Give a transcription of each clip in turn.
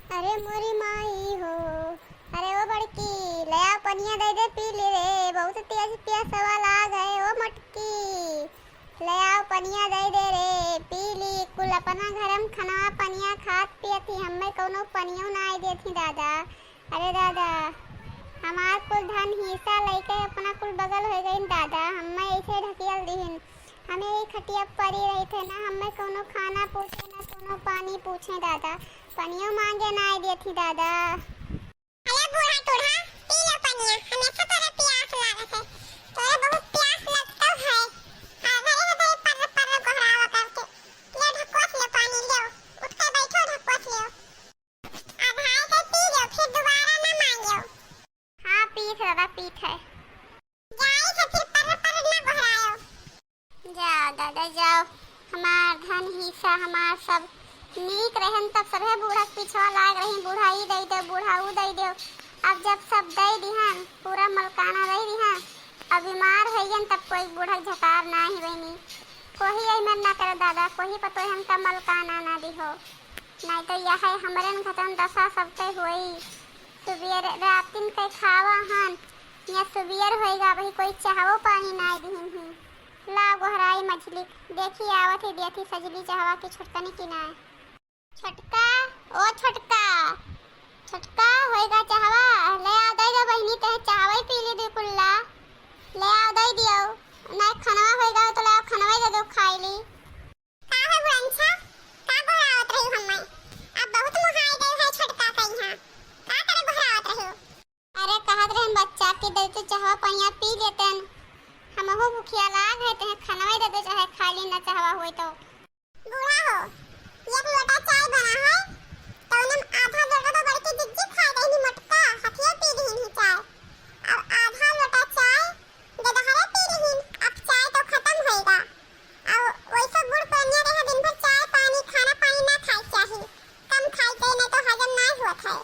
अरे मोरी माई हो। अरे ओ बड़की, ले आ पनिया दे दे पी ले रे, बहुत तेज प्यासा लाग है। ओ मटकी, ले आओ पनिया दे दे रे, पी ली। कुल अपना घरम खाना पनिया खात पियती, हमें कोनो पनियो ना आई देती दादा। अरे दादा, हमार कुल धन हिस्सा लेके अपना कुल बगल हो गई दादा, हमें ऐसे ढकियल दीहिन। हमें ये खटिया पड़ी रही थे ना, हमें कोनो खाना पूछे ना कोनो पानी पूछे दादा, पनियो मांगे ना आई देती दादा। अरे बूढ़ा टूढ़ा, पी लो पनिया, हमेशा तोरे प्यास लागत है। तोरे बहुत प्यास लगता है। आधे आधे पर गोहरावा करके ले ढकोस ले पानी ले, उठ के बैठो ढकोस ले। आधा से पी लो, फिर दोबारा ना मांगियो। हाँ पीठ दादा पीठ है। जाई से फिर पर ना गोहरायो। जाओ दादा जाओ, हमार धन हिस्सा हमार सब नीक रहन तब सबे बूढ़ा पिछवा लाग रही, बूढ़ा ई दई दे बूढ़ा ऊ दई दे। अब जब सब दई दिहन, पूरा मलकाना दई दिहन, अब बीमार होइयन तब कोई बूढ़ा झकार ना ही बहनी, कोई आई मन ना करे दादा, कोई पतो हमका मलकाना ना दिहो, नहीं तो यह है हमरन खतन दशा सबते हुई। सुबेर रातिन के खावा हन या सुबेर होएगा भाई, कोई चाहवो पानी ना दिहिन ही। ला गोहराई मछली देखी आवत ही देती सजली चाहवा की छुटकनी की ना। छटका ओ छटका, छटका होएगा चाहवा, ले आ दई दे बहनी, ते चाहवा पी ले दे कुल्ला, ले आ दई दियो। ना खाना होएगा तो ले खाना दे दो खाई ली। का है बुढ़ंछा, का गोहरावत रही हमें? अब बहुत मुहाई गई है छटका कहिया, का करे गोहरावत रही? अरे कहत रहन बच्चा के दे तो चाहवा पनिया पी लेतन, हमहु भूखिया लाग है, ते खाना दे दो चाहे खा ली ना चाहवा होई तो। बूढ़ा हो, एक लोटा चाय बना है, तो उन्हें आधा लोटा तो बड़की जिज्जी खा गई नी मटका, हथिया पी रही ही चाय। अब आधा लोटा चाय दे दहरे पी रही, अब चाय तो खत्म होएगा। अब वैसे बूढ़ पुरानिया रहे दिन भर चाय पानी खाना पानी ना खाए चाहिए, कम खाए के नहीं तो हजम ना होत है।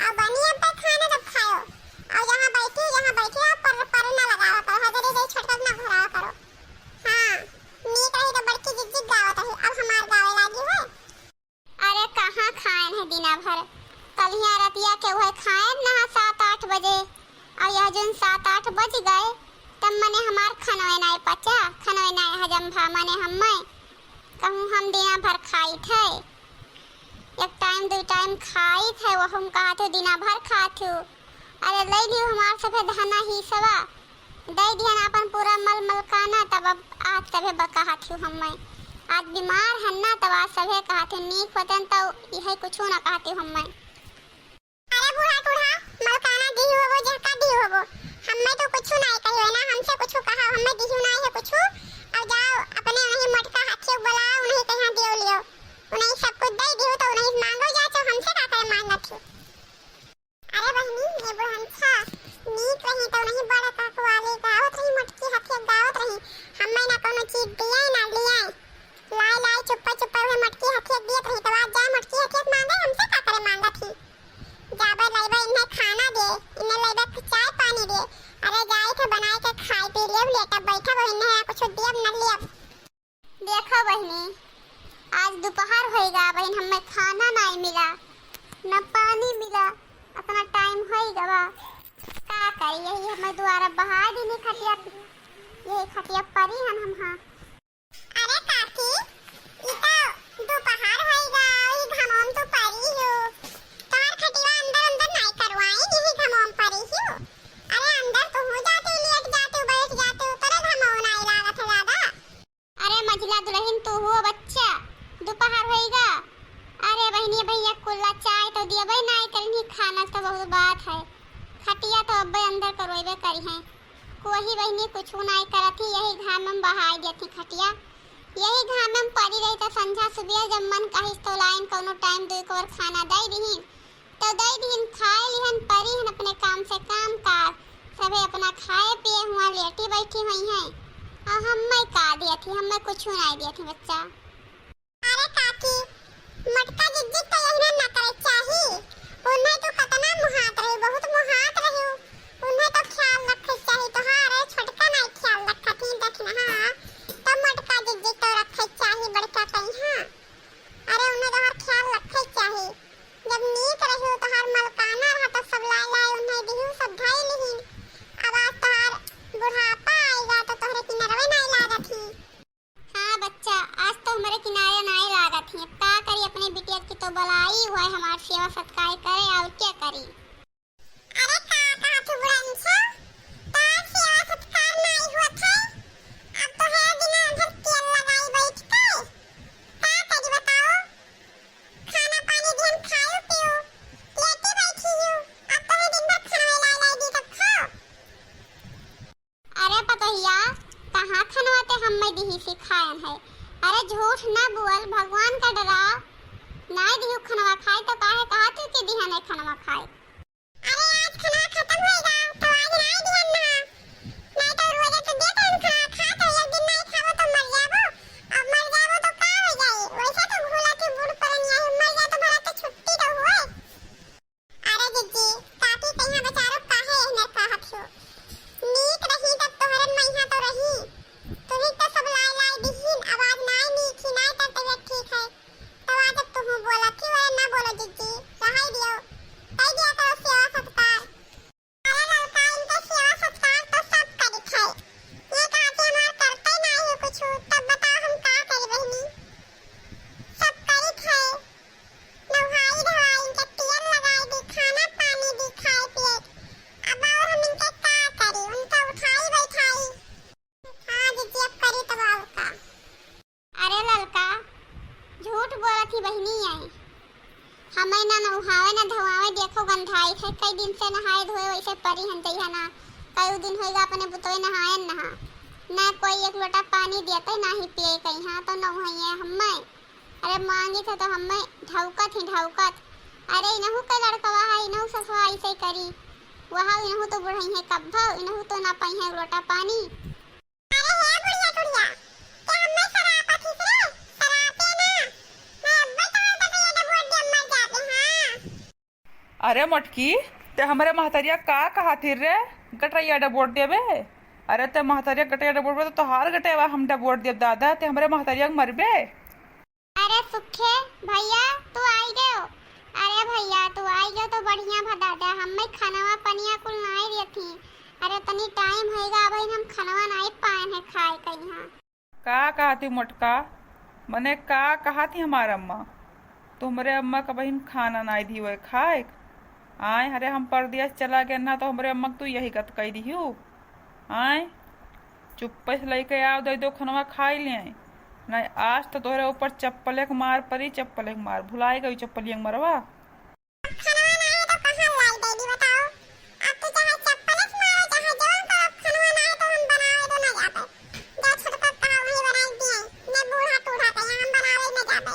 अब बनी अब तक खाना तब खाओ, और यहाँ बैठे आप पर ना लगाओ करो, हजरे जे छटका ना घोरावा करो। हाँ नीक रही तो बड़की जिज्जी गावत रही, अब हमार गावे लागी है। अरे कहाँ खाएन है दिना भर, कल ही रतिया के वह खाएन ना 7-8 बजे, और यह जन 7-8 बज गए तब मने हमार खनवे नाई पचा, खनवे नाई हजम भा, मने हमें कहूँ हम दिना भर खाई थे, एक टाइम 2 टाइम खाई थे, वो हम कहा थे दिना भर खाथू। अरे ले लियो हमार सफे धना ही सवा, दई दिहन अपन पूरा मलकाना, तब अब आज तबे बका थी हमें, आज बीमार हन ना तब आज सभे कहते नीक होतन तो यह कुछ ना कहते हमें। अरे बूढ़ा टूढ़ा, मलकाना दी हो वो जहका दी हो वो, हमें तो कुछ नहीं कहियो ना, हमसे कुछ कहा हमें दी नहीं है कुछ। अब जाओ अपने नहीं मटका हाथी बुलाओ, नहीं कहां दियो लियो, उन्हें सब कुछ दे दियो तो उन्हें मांगो जा, तो हमसे का करे मांगना थी। अरे बहनी ये बुढ़ंछा नीक रही तो नहीं बड़ा काकू वाली गावत रही, मटकी हाथी गावत रही, हमें ना कोनो चीज दिया ना लिया, लाई चुप्पा चुप्पा हुए मटकी हाथी दियत रही, तो आज जा मटकी हाथी मांगे, हमसे का करे मांगा थी। जाबे लाइबा इन्हें खाना दे, इन्हें लाइबा चाय पानी दे, अरे जाए थे बनाए के खाई पी लियो, लेटा बैठा वो इन्हें कुछ दियब न लियब। देखो बहनी, आज दोपहर होएगा बहन, हमें खाना नहीं मिला न पानी मिला, अपना टाइम होएगा का करी, यही हमें द्वारा बहा देनी खटिया, यही खटिया परी हम हाँ। अरे काकी इता दोपहर होएगा, ई घमोम तो परी हो, तार खटिया अंदर अंदर नहीं करवाई, यही घमोम परी हो। अरे अंदर तो हो जाते, लेट जाते बैठ जाते, तोरे घमोम नहीं लागत है ज्यादा। अरे मझला दुल्हन तू हो बच्चा, दोपहर होएगा, अरे बहनी भैया कुल्ला चाय तो दिया भाई नहीं करनी, खाना तो बहुत बात है, खटिया तो अब अंदर करवेबे करी है, कोई बहनी कुछ नहीं करती, यही घाम में बहाई देती खटिया, यही घाम में पड़ी रही तो संझा सुबह जब मन कहिस तो लाइन कोनो टाइम 2 और खाना दई दिहिन, तो दई दिहिन खाए लिहन, परी हन अपने काम से काम कार, सभी अपना खाए पिए हुआ लेटी बैठी हुई हैं, और हमें का दिया थी, हमें कुछ नहीं दिया थी बच्चा। अरे काकी मटका जिज्जी तो यही ना करे चाहिए, उन्हें तो कितना मुहात रही, बहुत मुहात रही, उन्हें तो ख्याल रखे चाहिए, तो हाँ रे छटका नहीं ख्याल रखा थी देखना, हाँ तो मटका जिज्जी तो रखे चाहिए बड़का कहीं, हाँ अरे उन्हें तो हर ख्याल रखे चाहिए, जब नीक मलकाना रहा तो सब लाई लाई उन्हें दिहू सब धाई लिहिन। अब आज तोहार बुढ़ापा आएगा तो तोहरे किनारे नहीं लागत ही। हाँ बच्चा, आज तो हमारे किनारे नहीं लागत ही। अब का करी, अपने बिटिया की तो बलाई हुआ है, हमारी सेवा सत्कार करे और क्या करी। अरे कहा तू बुढ़ा इंसा तार सेवा सत्कार नहीं हुआ था। अब तो है बिना भर तेल लगाई बैठ के का करी बताओ। खाना पानी दिन खाओ पियो लेटे बैठी हो। अब तो है दिन भर खाना लाई लाई दी तब खाओ। अरे पतोहिया, कहाँ खनवाते हम में दिही सिखायन है। अरे झूठ ना बोल, भगवान का डरा। नहीं दिहू खनवा खाए तो काहे कहा तू कि दिहा नहीं खनवा खाए। अरे आज खाना खत्म होएगा तो आज नहीं दिहन ना। नहीं तो रोज तो देते हम खाना खा तो एक दिन नहीं खाओ तो मर जाबो। अब मर जाबो तो का हो जाए। वैसे तो भूला के बूढ़ परनिया मर जाए तो भला तो छुट्टी तो होए। अरे जीजी काकी कहिया बेचारो काहे एहने कहत हो। नीक रही तब तोहरन मैया तो रही। तुम्ही तो सब लाई लाई दिहिन। अब आज नहीं नीक ही नहीं तो तबीयत ठीक है। तो आज अब तुम बोला कि वह ना बोलो जीजी रहाई दियो। कह दिया करो सेवा सत्कार। अरे लड़का इनके सेवा सत्कार तो सब करी है। ये काकी हमार करते नहीं है कुछ तब बताओ हम का करी बहनी। सब करी है। नहाई धोई इनके तेल लगाई दी खाना पानी दी खाए पिए। अब और हम इनके का करी उनका उठाई बैठाई। हाँ जीजी अब करी तब और का। अरे ललका, झूठ बोला थी बहनी आई। हमें ना नहावे ना धोआवे, देखो गंधाई थे। कई दिन से नहाए धोए वैसे परी हन तैहा ना। कई दिन होएगा अपने बुतोए नहाए नहा ना। कोई एक लोटा पानी देते ना ही पिए कहीं तो नहाइए हमें। अरे मांगी थे तो हमें ढौकत ही ढौकत। अरे इनहू का लड़कवा है, इनहू ससुआ ऐसे करी। वहाँ इनहू तो बुढ़ाई है कब्बा, इनहू तो ना पाई है लोटा पानी। अरे हे बुढ़िया टुड़िया क्या हमें शराबत ही से शराबे ना। मैं अब्बा तो ये वोट दे मर जाते हां। अरे मटकी ते हमारे महतरिया का कहा थी रे गटरिया डबोट देवे। अरे ते महतरिया गटरिया डबोट तो तोहार गटेवा हम डबोट देव दादा ते हमारे महतरिया मरबे। अरे सुखे भैया तू आई गयो। अरे भैया तू आई गयो तो बढ़िया भा दादा, हमें खानावा पनिया कुल नहीं देती। अरे तनी टाइम होएगा अब हम खानावा नहीं पाए हैं खाए कहीं। का कहा थी मोटका, मने का कहा थी हमारा अम्मा। तुम्हारे अम्मा का बहन खाना नहीं दी हुए खाए आए। अरे हम परदेश चला गया ना तो हमारे अम्मा तू यही कत कही दी हूँ। आए चुप्पे से लेके आओ दे दो खनवा खाई ले आए। नहीं आज तो तोहरे ऊपर चप्पल एक मार परी, चप्पल एक मार भुलाई गई चप्पल एक मरवा। खाना नहीं तो कहां लाई दे दी बताओ। अब तो चाहे चप्पल से मारो चाहे जो करो खाना नहीं तो हम बनावे तो ना जाते। जो छोटा कहा वही बनाई दिए ने बूढ़ा टूढ़ा के हम बनावे न जाते।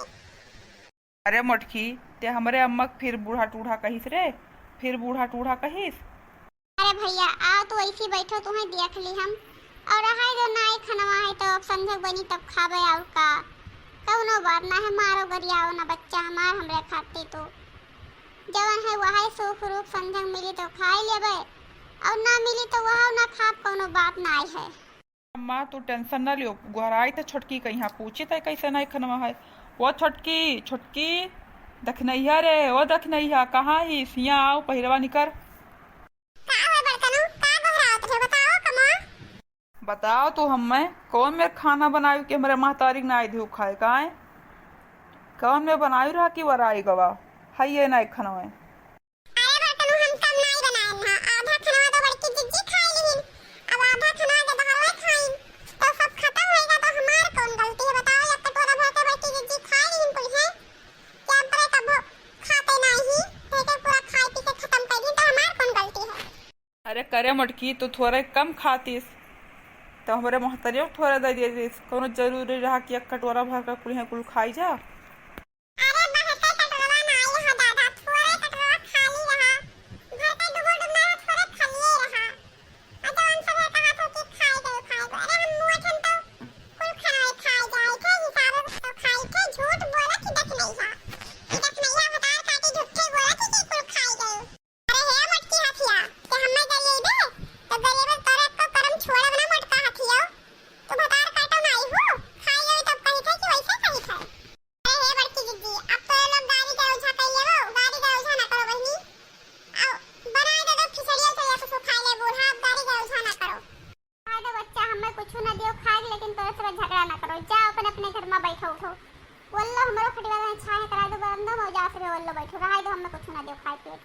अरे मोटकी ते हमारे अम्मा फिर बूढ़ा टूढ़ा कहिस रे, फिर बूढ़ा टूढ़ा कहिस। अरे भैया आओ तू ऐसी बैठो, तुम्हें देख ली हम। और हाय जो नाई खनवा है तो संजोग बनी तब खाबे और का कौनो बात ना है। मारो गरियाओ ना बच्चा हमार हमरे खाते तो जवन है वह सुख रूप संजोग मिली तो खाई लेबे और ना मिली तो वह ना खा कौनो बात ना है। अम्मा तू टेंशन ना लियो, गुहराई तो छोटकी कहीं पूछी थे कैसे नहीं खनवा है। वो छोटकी छोटकी दखनैया रे, वो दखनैया कहाँ ही सिया आओ पहिरवा निकर। का है बड़कनो का बहराओ तो बताओ कमा। बताओ तू हमें कौन मेरे खाना बनायु कि हमारे महतारी ना आई दी खाए काहे। कौन में बनायु रहा कि वराई गवा है ये नहीं खनवा। अरे बड़कनो हम कम नहीं बनाए ना। आधा खाना तो बड़की जिज्जी खाई लेहिन। अब आधा खाना के दहरवे खाइन तो सब खत्म होएगा तो हमार कौन गलती है बताओ। एक कटोरा भर के बड़की जिज्जी खाई लेहिन कुल है क्या पर कब खाते नहीं फेंके पूरा खाई पी के खत्म कर दी तो हमार कौन गलती है। अरे करे मटकी तू थोड़े कम खातीस तो हमारे महतरियों थोड़ा दे दिए। कोनो जरूरी रहा कि एक कटोरा भर कर कुल है कुल खाई जा। अरे बहते कटोरा नहीं रहा दादा थोड़े कटोरा खाली रहा। भरते डुबो डुबना थोड़े खाली रहा। अजन सब कहा तो कि खाई दो। अरे हम मुठन तो कुल खाए खाई जाए थे हिसाब तो खाई थे। झूठ बोला कि दख नहीं था कि दख नहीं है बता काटी झूठे बोला कि कुल खाई गए। अरे हे मटकी हथिया कि हमें गरीब है तो गरीब तोरे को करम छोड़ब ना मटका हथिया। तो बता काटो नहीं हो खाई गए तब कही थे कि वैसे कही थे। दिन तोरे से झगड़ा ना करो, जाओ अपने अपने घर में बैठो उठो। वल्लो हमरो खटिया में छाए करा दो, बंदो हो जा से वल्लो बैठो, रहा दो, हमें कुछ ना दे खाए पिए।